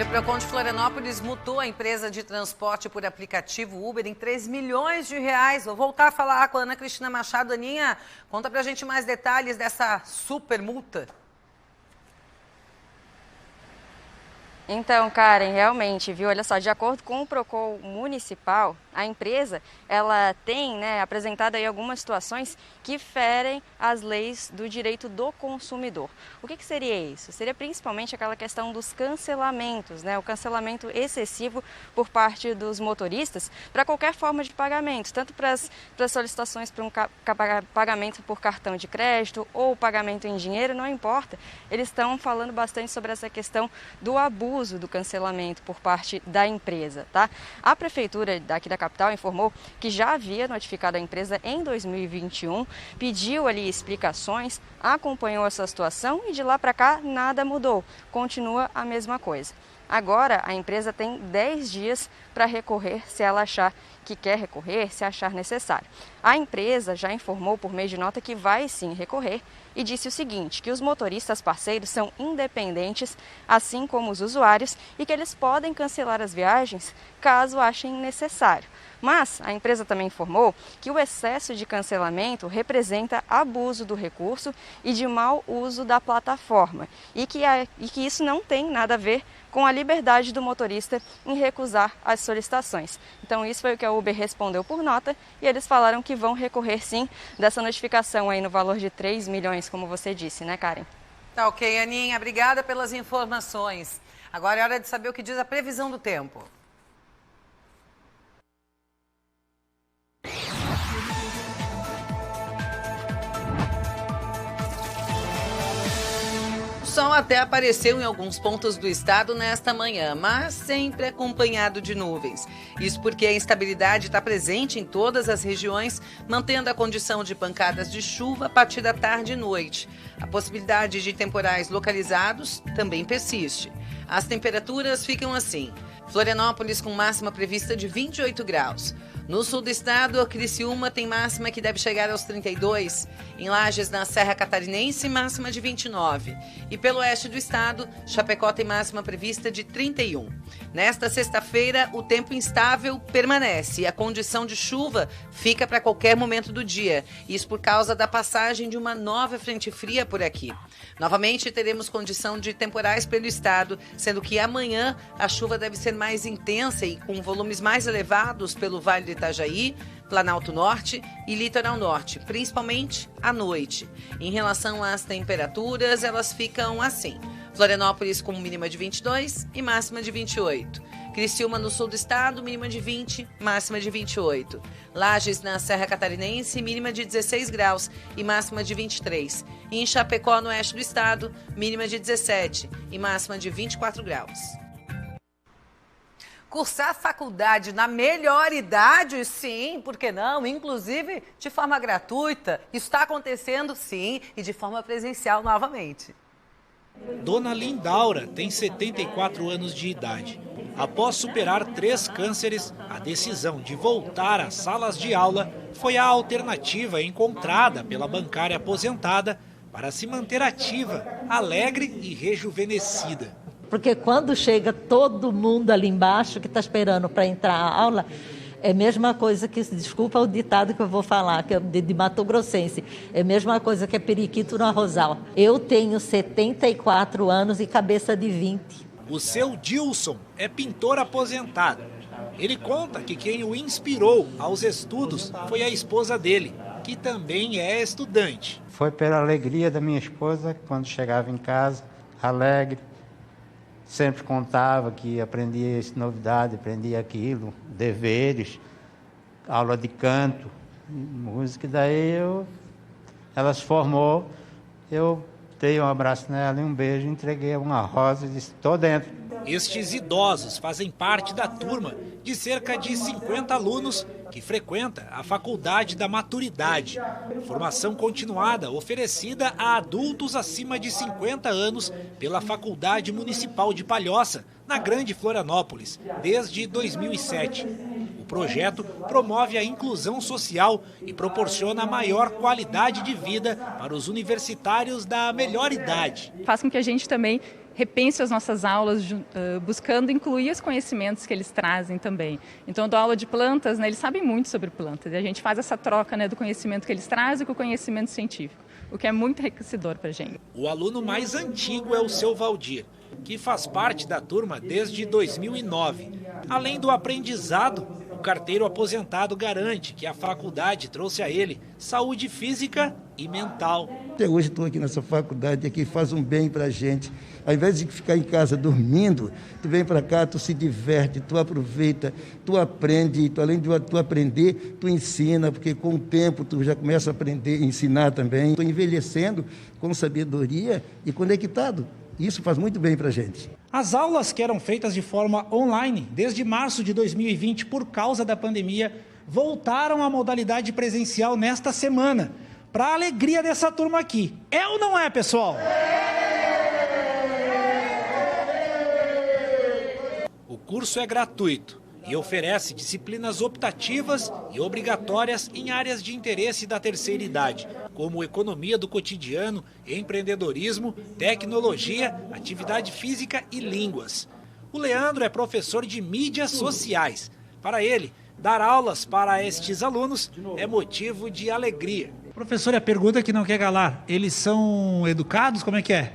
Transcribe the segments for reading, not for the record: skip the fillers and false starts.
Olha, o Procon de Florianópolis multou a empresa de transporte por aplicativo Uber em 3 milhões de reais. Vou voltar a falar com a Ana Cristina Machado. Aninha, conta pra gente mais detalhes dessa super multa. Então, Karen, realmente, viu? Olha só, de acordo com o Procon municipal, a empresa, ela tem, apresentado aí algumas situações que ferem as leis do direito do consumidor. O que seria isso? Seria principalmente aquela questão dos cancelamentos, o cancelamento excessivo por parte dos motoristas para qualquer forma de pagamento, tanto para as solicitações para um pagamento por cartão de crédito ou pagamento em dinheiro, não importa. Eles estão falando bastante sobre essa questão do abuso do cancelamento por parte da empresa, tá? A prefeitura daqui da capital informou que já havia notificado a empresa em 2021, pediu ali explicações, acompanhou essa situação e de lá para cá nada mudou, continua a mesma coisa. Agora a empresa tem 10 dias para recorrer se ela achar que quer recorrer, se achar necessário. A empresa já informou por meio de nota que vai sim recorrer e disse o seguinte, que os motoristas parceiros são independentes, assim como os usuários, e que eles podem cancelar as viagens caso achem necessário. Mas a empresa também informou que o excesso de cancelamento representa abuso do recurso e de mau uso da plataforma e que isso não tem nada a ver com a liberdade do motorista em recusar as solicitações. Então isso foi o que a Uber respondeu por nota e eles falaram que vão recorrer sim dessa notificação aí no valor de 3 milhões, como você disse, né, Karen? Tá ok, Aninha, obrigada pelas informações. Agora é hora de saber o que diz a previsão do tempo. O sol até apareceu em alguns pontos do estado nesta manhã, mas sempre acompanhado de nuvens. Isso porque a instabilidade está presente em todas as regiões, mantendo a condição de pancadas de chuva a partir da tarde e noite. A possibilidade de temporais localizados também persiste. As temperaturas ficam assim. Florianópolis com máxima prevista de 28 graus. No sul do estado, Criciúma tem máxima que deve chegar aos 32. Em Lages, na Serra Catarinense, máxima de 29. E pelo oeste do estado, Chapecó tem máxima prevista de 31. Nesta sexta-feira, o tempo instável permanece e a condição de chuva fica para qualquer momento do dia. Isso por causa da passagem de uma nova frente fria por aqui. Novamente, teremos condição de temporais pelo estado, sendo que amanhã a chuva deve ser mais intensa e com volumes mais elevados pelo Vale do Itajaí, Planalto Norte e Litoral Norte, principalmente à noite. Em relação às temperaturas, elas ficam assim. Florianópolis com mínima de 22 e máxima de 28. Criciúma no sul do estado, mínima de 20, máxima de 28. Lages na Serra Catarinense, mínima de 16 graus e máxima de 23. E em Chapecó, no oeste do estado, mínima de 17 e máxima de 24 graus. Cursar faculdade na melhor idade, sim, por que não? Inclusive de forma gratuita. Isso está acontecendo, sim, e de forma presencial novamente. Dona Lindaura tem 74 anos de idade. Após superar 3 cânceres, a decisão de voltar às salas de aula foi a alternativa encontrada pela bancária aposentada para se manter ativa, alegre e rejuvenescida. Porque quando chega todo mundo ali embaixo que está esperando para entrar a aula, é a mesma coisa que, desculpa o ditado que eu vou falar, que é de Mato Grossense, é a mesma coisa que é periquito no arrozal. Eu tenho 74 anos e cabeça de 20. O seu Dilson é pintor aposentado. Ele conta que quem o inspirou aos estudos foi a esposa dele, que também é estudante. Foi pela alegria da minha esposa, quando chegava em casa, alegre. Sempre contava que aprendia essa novidade, aprendia aquilo, deveres, aula de canto, música. E daí ela se formou, eu dei um abraço nela e um beijo, entreguei uma rosa e disse, estou dentro. Estes idosos fazem parte da turma de cerca de 50 alunos que frequenta a Faculdade da Maturidade. Formação continuada oferecida a adultos acima de 50 anos pela Faculdade Municipal de Palhoça, na Grande Florianópolis, desde 2007. O projeto promove a inclusão social e proporciona maior qualidade de vida para os universitários da melhor idade. Faz com que a gente também repense as nossas aulas, buscando incluir os conhecimentos que eles trazem também. Então, eu dou aula de plantas, né, eles sabem muito sobre plantas, e a gente faz essa troca, né, do conhecimento que eles trazem com o conhecimento científico, o que é muito enriquecedor para a gente. O aluno mais antigo é o seu Valdir, que faz parte da turma desde 2009. Além do aprendizado, o carteiro aposentado garante que a faculdade trouxe a ele saúde física e mental. Até hoje estou aqui nessa faculdade, aqui faz um bem para a gente. Ao invés de ficar em casa dormindo, tu vem para cá, tu se diverte, tu aproveita, tu aprende, além de tu aprender, tu ensina, porque com o tempo tu já começa a aprender e ensinar também. Estou envelhecendo com sabedoria e conectado. Isso faz muito bem para a gente. As aulas que eram feitas de forma online desde março de 2020 por causa da pandemia voltaram à modalidade presencial nesta semana, para a alegria dessa turma aqui. É ou não é, pessoal? O curso é gratuito e oferece disciplinas optativas e obrigatórias em áreas de interesse da terceira idade, como economia do cotidiano, empreendedorismo, tecnologia, atividade física e línguas. O Leandro é professor de mídias sociais. Para ele, dar aulas para estes alunos é motivo de alegria. Professor, a pergunta que não quer calar, eles são educados? Como é que é?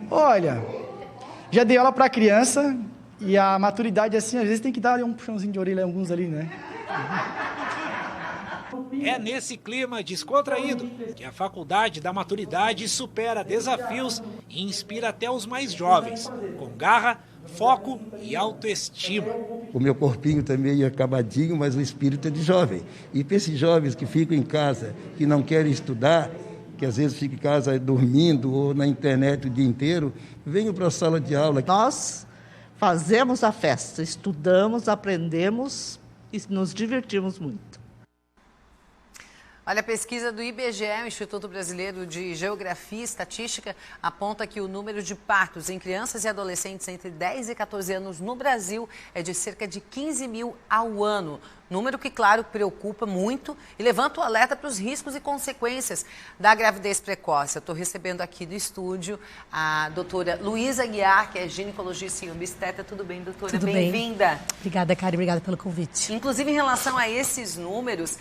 Olha, já dei aula para criança e a maturidade, assim, às vezes tem que dar um puxãozinho de orelha a alguns ali, né? É nesse clima descontraído que a Faculdade da Maturidade supera desafios e inspira até os mais jovens, com garra, foco e autoestima. O meu corpinho está meio acabadinho, mas o espírito é de jovem. E para esses jovens que ficam em casa, que não querem estudar, que às vezes ficam em casa dormindo ou na internet o dia inteiro, venham para a sala de aula. Nós fazemos a festa, estudamos, aprendemos e nos divertimos muito. Olha, a pesquisa do IBGE, o Instituto Brasileiro de Geografia e Estatística, aponta que o número de partos em crianças e adolescentes entre 10 e 14 anos no Brasil é de cerca de 15 mil ao ano. Número que, claro, preocupa muito e levanta o alerta para os riscos e consequências da gravidez precoce. Eu estou recebendo aqui do estúdio a doutora Luísa Aguiar, que é ginecologista e obstetra. Tudo bem, doutora? Tudo bem. Bem-vinda. Obrigada, Karen. Obrigada pelo convite. Inclusive, em relação a esses números,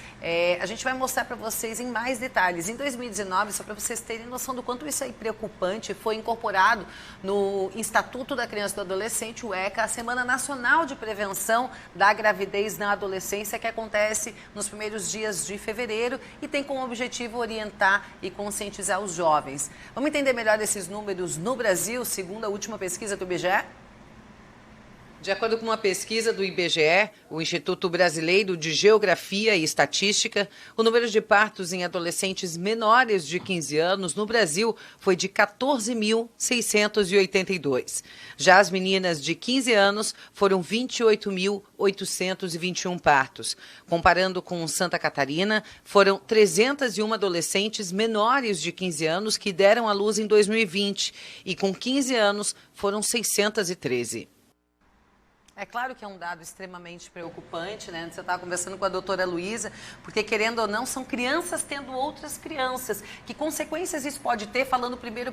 a gente vai mostrar para vocês em mais detalhes. Em 2019, só para vocês terem noção do quanto isso é preocupante, foi incorporado no Estatuto da Criança e do Adolescente, o ECA, a Semana Nacional de Prevenção da Gravidez na Adolescência, que acontece nos primeiros dias de fevereiro e tem como objetivo orientar e conscientizar os jovens. Vamos entender melhor esses números no Brasil, segundo a última pesquisa do IBGE? De acordo com uma pesquisa do IBGE, o Instituto Brasileiro de Geografia e Estatística, o número de partos em adolescentes menores de 15 anos no Brasil foi de 14.682. Já as meninas de 15 anos foram 28.821 partos. Comparando com Santa Catarina, foram 301 adolescentes menores de 15 anos que deram à luz em 2020 e com 15 anos foram 613. É claro que é um dado extremamente preocupante, né? Você estava conversando com a doutora Luísa, porque, querendo ou não, são crianças tendo outras crianças. Que consequências isso pode ter, falando primeiro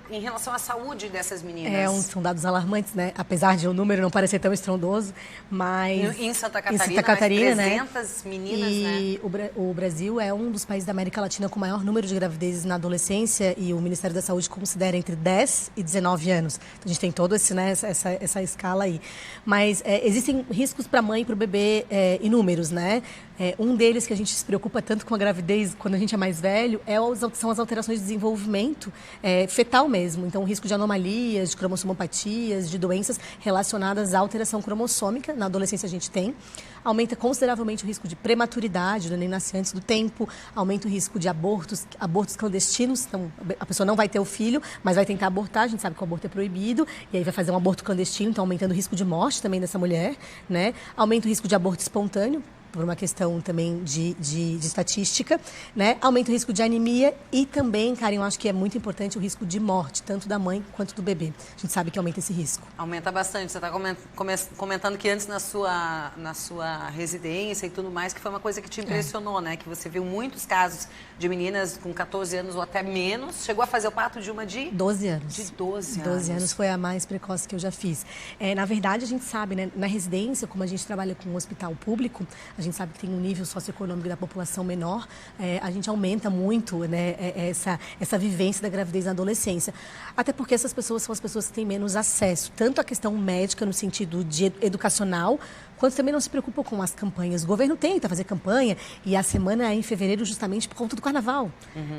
em relação à saúde dessas meninas? São dados alarmantes, né? Apesar de o número não parecer tão estrondoso, mas... Em Santa Catarina, mais 300 meninas, e né? O Brasil é um dos países da América Latina com o maior número de gravidezes na adolescência e o Ministério da Saúde considera entre 10 e 19 anos. Então, a gente tem toda essa escala aí. Mas existem riscos para a mãe e para o bebê inúmeros, né? Um deles que a gente se preocupa tanto com a gravidez quando a gente é mais velho são as alterações de desenvolvimento fetal mesmo. Então, o risco de anomalias, de cromossomopatias, de doenças relacionadas à alteração cromossômica. Na adolescência a gente tem. Aumenta consideravelmente o risco de prematuridade, do neném nascer antes do tempo. Aumenta o risco de abortos clandestinos. Então, a pessoa não vai ter o filho, mas vai tentar abortar. A gente sabe que o aborto é proibido. E aí vai fazer um aborto clandestino, então aumentando o risco de morte também dessa mulher, né? Aumenta o risco de aborto espontâneo. por uma questão também de estatística, né? Aumenta o risco de anemia e também, Karen, eu acho que é muito importante o risco de morte, tanto da mãe quanto do bebê. A gente sabe que aumenta esse risco. Aumenta bastante. Você está comentando que antes na sua residência e tudo mais, que foi uma coisa que te impressionou, né? Que você viu muitos casos de meninas com 14 anos ou até menos. Chegou a fazer o parto de uma de 12 anos. De 12 anos. 12 anos foi a mais precoce que eu já fiz. Na verdade, a gente sabe, né? Na residência, como a gente trabalha com um hospital público, a gente sabe que tem um nível socioeconômico da população menor, a gente aumenta muito, né, essa vivência da gravidez na adolescência. Até porque essas pessoas são as pessoas que têm menos acesso, tanto à questão médica no sentido de educacional, quanto também não se preocupam com as campanhas. O governo tenta fazer campanha e a semana é em fevereiro justamente por conta do carnaval.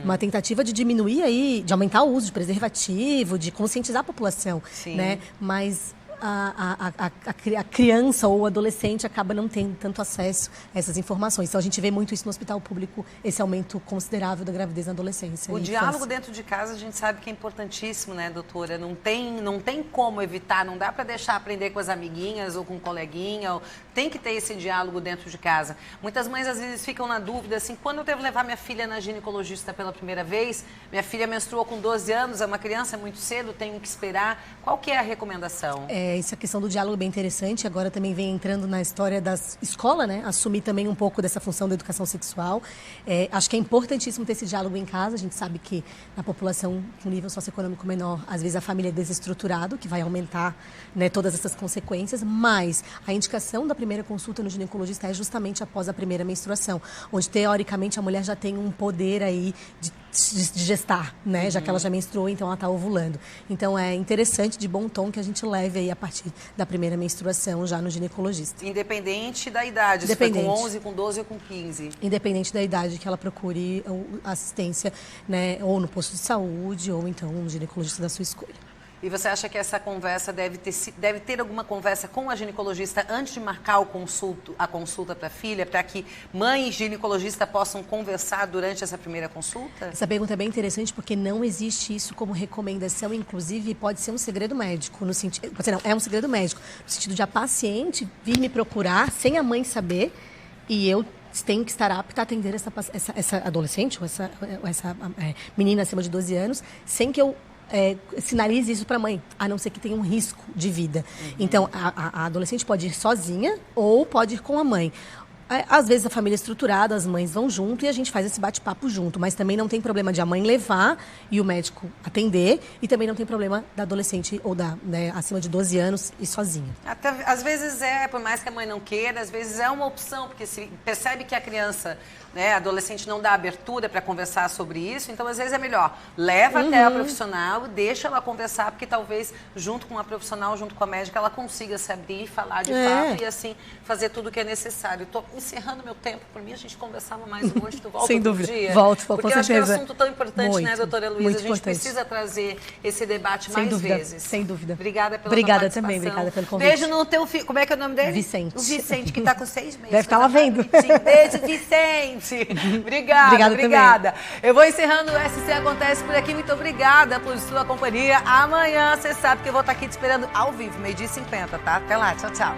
Uma tentativa de diminuir aí, de aumentar o uso de preservativo, de conscientizar a população, né? Mas a criança ou o adolescente acaba não tendo tanto acesso a essas informações. Então, a gente vê muito isso no hospital público, esse aumento considerável da gravidez na adolescência. O diálogo dentro de casa, a gente sabe que é importantíssimo, né, doutora? Não tem como evitar, não dá para deixar aprender com as amiguinhas ou com o coleguinha. Tem que ter esse diálogo dentro de casa. Muitas mães, às vezes, ficam na dúvida, assim, quando eu devo levar minha filha na ginecologista pela primeira vez? Minha filha menstruou com 12 anos, é uma criança muito cedo, tenho que esperar. Qual que é a recomendação? Essa questão do diálogo é bem interessante. Agora também vem entrando na história da escola, né? Assumir também um pouco dessa função da educação sexual. Acho que é importantíssimo ter esse diálogo em casa. A gente sabe que na população com nível socioeconômico menor, às vezes a família é desestruturada, que vai aumentar, né, todas essas consequências. Mas a indicação da primeira consulta no ginecologista é justamente após a primeira menstruação, onde teoricamente a mulher já tem um poder aí de gestar, né? Já que ela já menstruou, então ela está ovulando. Então é interessante, de bom tom, que a gente leve aí a partir da primeira menstruação já no ginecologista. Independente da idade, se foi com 11, com 12 ou com 15. Independente da idade que ela procure assistência, né? Ou no posto de saúde, ou então um ginecologista da sua escolha. E você acha que essa conversa deve ter alguma conversa com a ginecologista antes de marcar a consulta para a filha, para que mãe e ginecologista possam conversar durante essa primeira consulta? Essa pergunta é bem interessante porque não existe isso como recomendação, inclusive pode ser um segredo médico, no sentido, não, é um segredo médico, no sentido de a paciente vir me procurar sem a mãe saber e eu tenho que estar apta a atender essa adolescente ou essa menina acima de 12 anos, sem que eu sinalize isso para a mãe, a não ser que tenha um risco de vida. Então, a adolescente pode ir sozinha ou pode ir com a mãe. Às vezes a família é estruturada, as mães vão junto e a gente faz esse bate-papo junto, mas também não tem problema de a mãe levar e o médico atender, e também não tem problema da adolescente ou acima de 12 anos ir sozinha. Até, às vezes por mais que a mãe não queira, às vezes é uma opção, porque se percebe que a criança, né, a adolescente não dá abertura para conversar sobre isso, então às vezes é melhor, leva até a profissional, deixa ela conversar, porque talvez junto com a profissional, junto com a médica, ela consiga se abrir e falar de fato e assim fazer tudo o que é necessário. Estou encerrando meu tempo, por mim a gente conversava mais hoje, tu volta sem outro dúvida. dia. Volto, porque com eu acho certeza. que é um assunto tão importante, muito, né, doutora Luísa? muito A gente importante. precisa trazer esse debate sem mais dúvida, vezes. Sem dúvida. Obrigada pela Obrigada sua também, participação. obrigada pelo convite. Beijo no teu filho, como é que é o nome dele? Vicente. O Vicente, que está com 6 meses. Deve estar lá vendo. Beijo, Vicente. Obrigada. Eu vou encerrando o SC Acontece por aqui. Muito obrigada por sua companhia. Amanhã, você sabe que eu vou estar aqui te esperando ao vivo, 12h50, tá? Até lá, tchau, tchau.